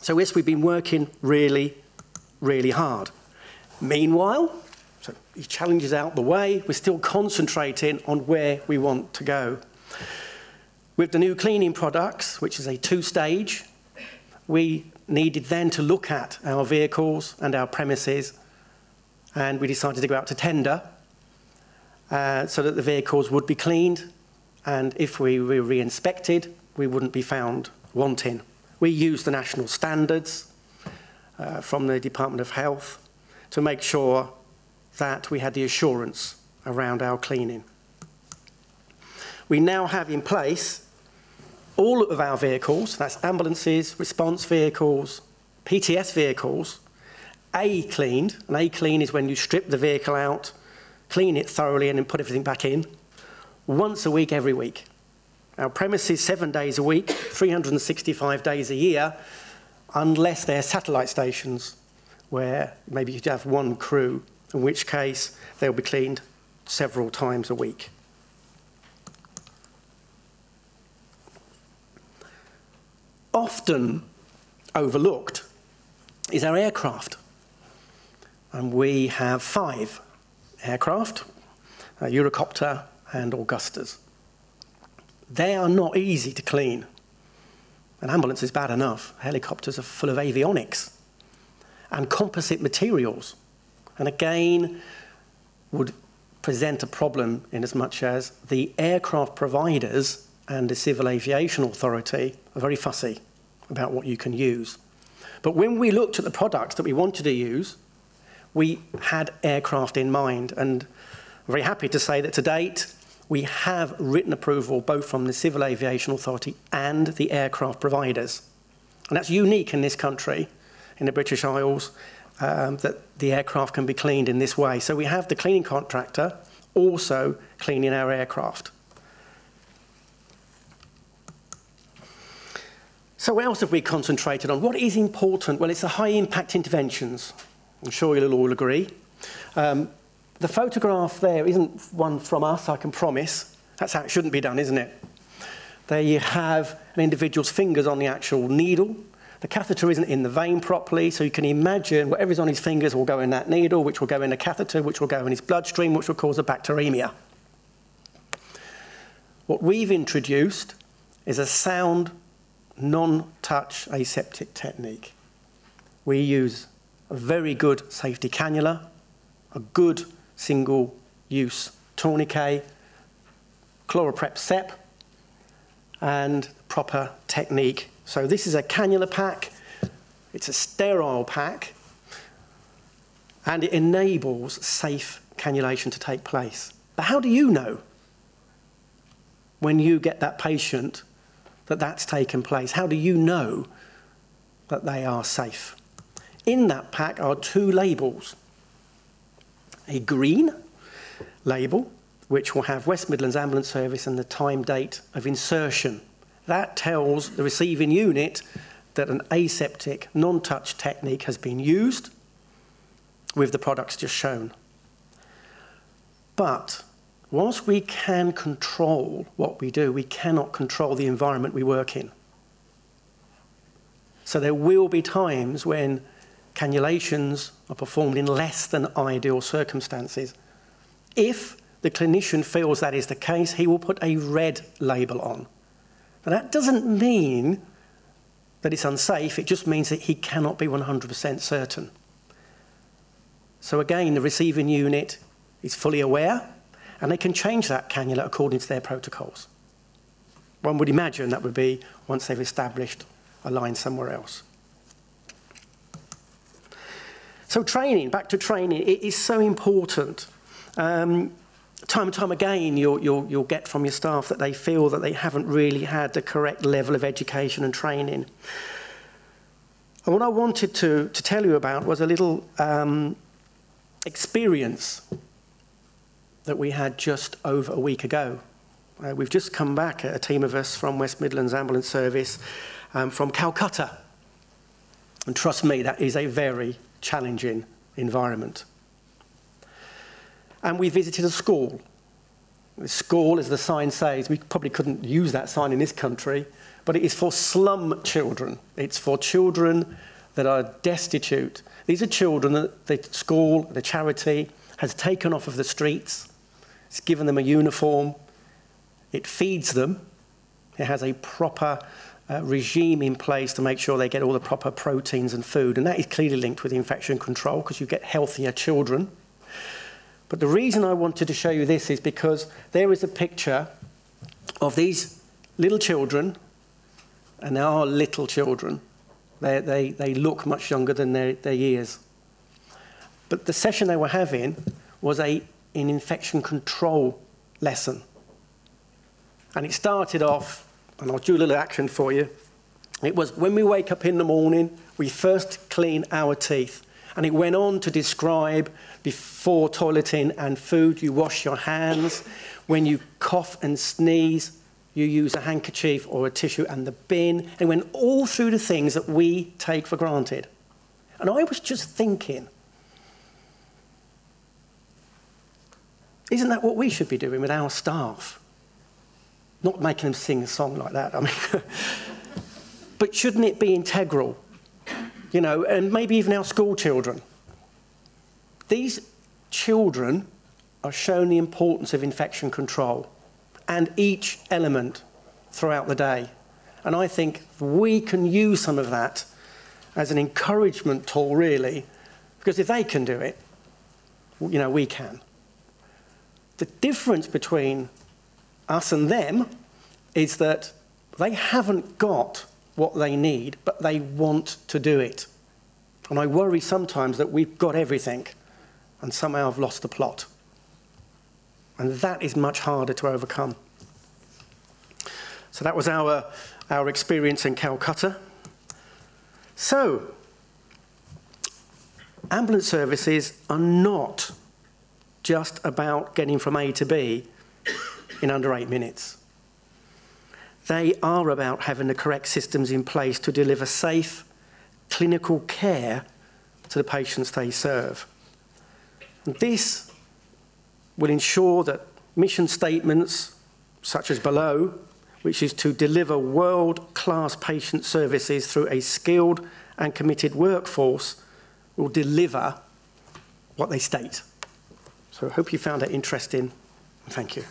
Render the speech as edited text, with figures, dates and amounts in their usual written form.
So yes, we've been working really, really hard. Meanwhile, so these challenges out the way, we're still concentrating on where we want to go. With the new cleaning products, which is a two-stage, we needed then to look at our vehicles and our premises, and we decided to go out to tender so that the vehicles would be cleaned, and if we were re-inspected, we wouldn't be found wanting. We used the national standards from the Department of Health to make sure that we had the assurance around our cleaning. We now have in place all of our vehicles, that's ambulances, response vehicles, PTS vehicles, A-cleaned. An A-clean is when you strip the vehicle out, clean it thoroughly and then put everything back in, once a week, every week. Our premises 7 days a week, 365 days a year, unless they're satellite stations where maybe you'd have one crew, in which case they'll be cleaned several times a week. Often overlooked is our aircraft. And we have 5 aircraft, Eurocopter and Augustas. They are not easy to clean. An ambulance is bad enough. Helicopters are full of avionics and composite materials. And again, would present a problem in as much as the aircraft providers and the Civil Aviation Authority are very fussy about what you can use. But when we looked at the products that we wanted to use, we had aircraft in mind. And I'm very happy to say that to date, we have written approval both from the Civil Aviation Authority and the aircraft providers. And that's unique in this country, in the British Isles, that the aircraft can be cleaned in this way. So we have the cleaning contractor also cleaning our aircraft. So what else have we concentrated on? What is important? Well, it's the high-impact interventions. I'm sure you'll all agree. The photograph there isn't one from us, I can promise. That's how it shouldn't be done, isn't it? There you have an individual's fingers on the actual needle. The catheter isn't in the vein properly, so you can imagine whatever's on his fingers will go in that needle, which will go in the catheter, which will go in his bloodstream, which will cause a bacteremia. What we've introduced is a sound, non-touch aseptic technique. We use a very good safety cannula, a good single-use tourniquet, Chloroprep SEP, and proper technique. So this is a cannula pack, it's a sterile pack, and it enables safe cannulation to take place. But how do you know when you get that patient that that's taken place? How do you know that they are safe? In that pack are 2 labels. A green label, which will have West Midlands Ambulance Service and the time date of insertion. That tells the receiving unit that an aseptic, non-touch technique has been used with the products just shown. But whilst we can control what we do, we cannot control the environment we work in. So there will be times when cannulations are performed in less than ideal circumstances. If the clinician feels that is the case, he will put a red label on. Now, that doesn't mean that it's unsafe, it just means that he cannot be 100% certain. So again, the receiving unit is fully aware, and they can change that cannula according to their protocols. One would imagine that would be once they've established a line somewhere else. So training, back to training, it is so important. Time and time again, you'll get from your staff that they feel that they haven't really had the correct level of education and training. And what I wanted to tell you about was a little experience that we had just over a week ago. We've just come back, a team of us from West Midlands Ambulance Service, from Calcutta. And trust me, that is a very challenging environment. And we visited a school. School, as the sign says, we probably couldn't use that sign in this country, but it is for slum children. It's for children that are destitute. These are children that the school, the charity, has taken off of the streets. It's given them a uniform. It feeds them. It has a proper regime in place to make sure they get all the proper proteins and food. And that is clearly linked with infection control because you get healthier children. But the reason I wanted to show you this is because there is a picture of these little children, and they are little children. They look much younger than their years. But the session they were having was an infection control lesson. And it started off, and I'll do a little action for you. It was when we wake up in the morning, we first clean our teeth. And it went on to describe before toileting and food, you wash your hands. When you cough and sneeze, you use a handkerchief or a tissue and the bin. And went all through the things that we take for granted. And I was just thinking, isn't that what we should be doing with our staff? Not making them sing a song like that, I mean. But shouldn't it be integral? You know, and maybe even our school children. These children are shown the importance of infection control and each element throughout the day. And I think we can use some of that as an encouragement tool, really, because if they can do it, you know, we can. The difference between us and them is that they haven't got what they need, but they want to do it. And I worry sometimes that we've got everything and somehow have lost the plot. And that is much harder to overcome. So that was our experience in Calcutta. So, ambulance services are not just about getting from A to B in under 8 minutes. They are about having the correct systems in place to deliver safe, clinical care to the patients they serve. And this will ensure that mission statements, such as below, which is to deliver world-class patient services through a skilled and committed workforce, will deliver what they state. So I hope you found that interesting. Thank you.